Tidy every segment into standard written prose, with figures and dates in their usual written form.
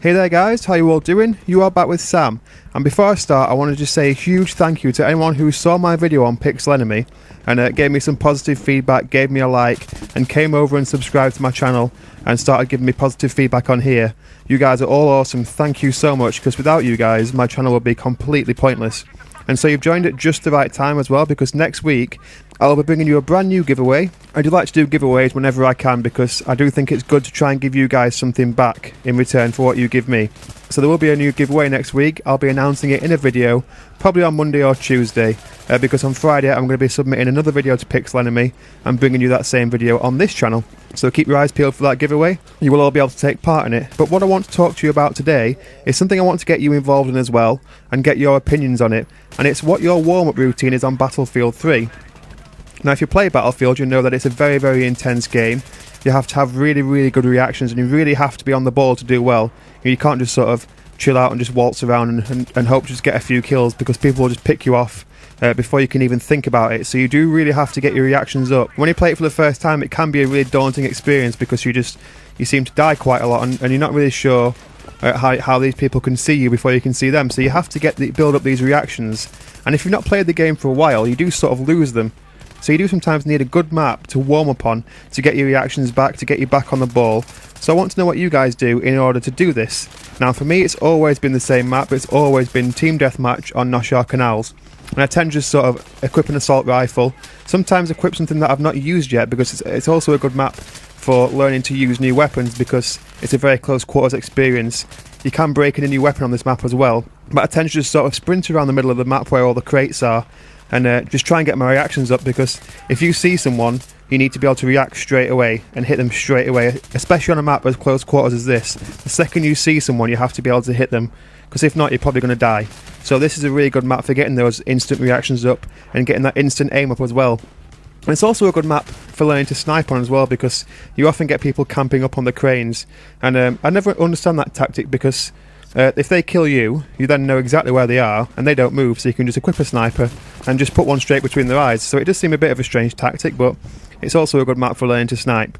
Hey there guys, how you all doing? You are back with Sam, and before I start I want to just say a huge thank you to anyone who saw my video on Pixel Enemy and gave me some positive feedback, gave me a like and came over and subscribed to my channel and started giving me positive feedback on here. You guys are all awesome, thank you so much, because without you guys my channel would be completely pointless. And so you've joined at just the right time as well, because next week I'll be bringing you a brand new giveaway. I do like to do giveaways whenever I can because I do think it's good to try and give you guys something back in return for what you give me. So there will be a new giveaway next week. I'll be announcing it in a video, probably on Monday or Tuesday, because on Friday I'm going to be submitting another video to Pixel Enemy and bringing you that same video on this channel. So keep your eyes peeled for that giveaway. You will all be able to take part in it. But what I want to talk to you about today is something I want to get you involved in as well and get your opinions on it. And it's what your warm-up routine is on Battlefield 3. Now if you play Battlefield you know that it's a very, very intense game. You have to have really, really good reactions and you really have to be on the ball to do well. You can't just sort of chill out and just waltz around and hope to just get a few kills, because people will just pick you off before you can even think about it. So you do really have to get your reactions up. When you play it for the first time it can be a really daunting experience because you seem to die quite a lot and you're not really sure how these people can see you before you can see them. So you have to build up these reactions, and if you've not played the game for a while you do sort of lose them. So you do sometimes need a good map to warm up on to get your reactions back, to get you back on the ball. So I want to know what you guys do in order to do this. Now for me it's always been the same map. It's always been Team Deathmatch on Noshaar Canals. And I tend to just sort of equip an assault rifle. Sometimes equip something that I've not used yet, because it's also a good map for learning to use new weapons, because it's a very close quarters experience. You can break in a new weapon on this map as well. But I tend to just sort of sprint around the middle of the map where all the crates are and just try and get my reactions up, because if you see someone you need to be able to react straight away and hit them straight away, especially on a map as close quarters as this. The second you see someone you have to be able to hit them, because if not you're probably going to die. So this is a really good map for getting those instant reactions up and getting that instant aim up as well. And it's also a good map for learning to snipe on as well, because you often get people camping up on the cranes, and I never understand that tactic, because if they kill you, you then know exactly where they are and they don't move, so you can just equip a sniper and just put one straight between their eyes. So it does seem a bit of a strange tactic, but it's also a good map for learning to snipe.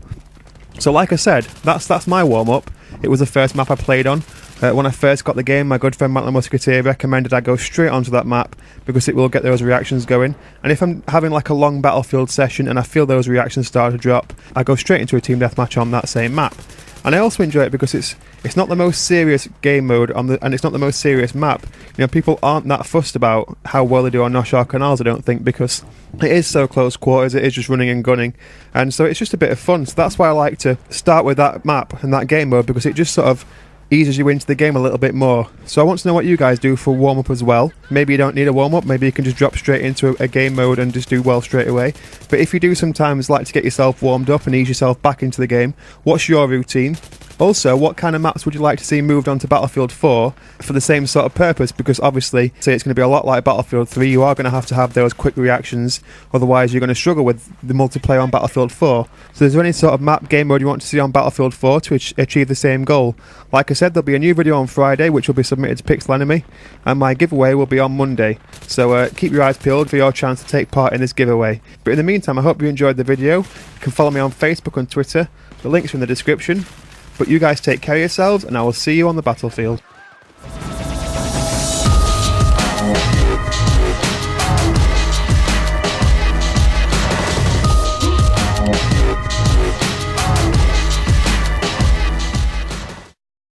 So like I said, that's my warm-up. It was the first map I played on. When I first got the game, my good friend Matt the Musketeer recommended I go straight onto that map because it will get those reactions going. And if I'm having like a long Battlefield session and I feel those reactions start to drop, I go straight into a team deathmatch on that same map. And I also enjoy it because it's not the most serious game mode and it's not the most serious map. You know, people aren't that fussed about how well they do on Noshaar Canals, I don't think, because it is so close quarters, it is just running and gunning, and so it's just a bit of fun. So that's why I like to start with that map and that game mode, because it just sort of eases you into the game a little bit more. So I want to know what you guys do for warm-up as well. Maybe you don't need a warm-up, maybe you can just drop straight into a game mode and just do well straight away. But if you do sometimes like to get yourself warmed up and ease yourself back into the game, what's your routine? Also, what kind of maps would you like to see moved on to Battlefield 4 for the same sort of purpose? Because obviously, say it's going to be a lot like Battlefield 3, you are going to have those quick reactions, otherwise you're going to struggle with the multiplayer on Battlefield 4. So is there any sort of map game mode you want to see on Battlefield 4 to achieve the same goal? Like I said, there'll be a new video on Friday which will be submitted to Pixel Enemy, and my giveaway will be on Monday. So keep your eyes peeled for your chance to take part in this giveaway. But in the meantime, I hope you enjoyed the video. You can follow me on Facebook and Twitter. The links are in the description. But you guys take care of yourselves, and I will see you on the battlefield.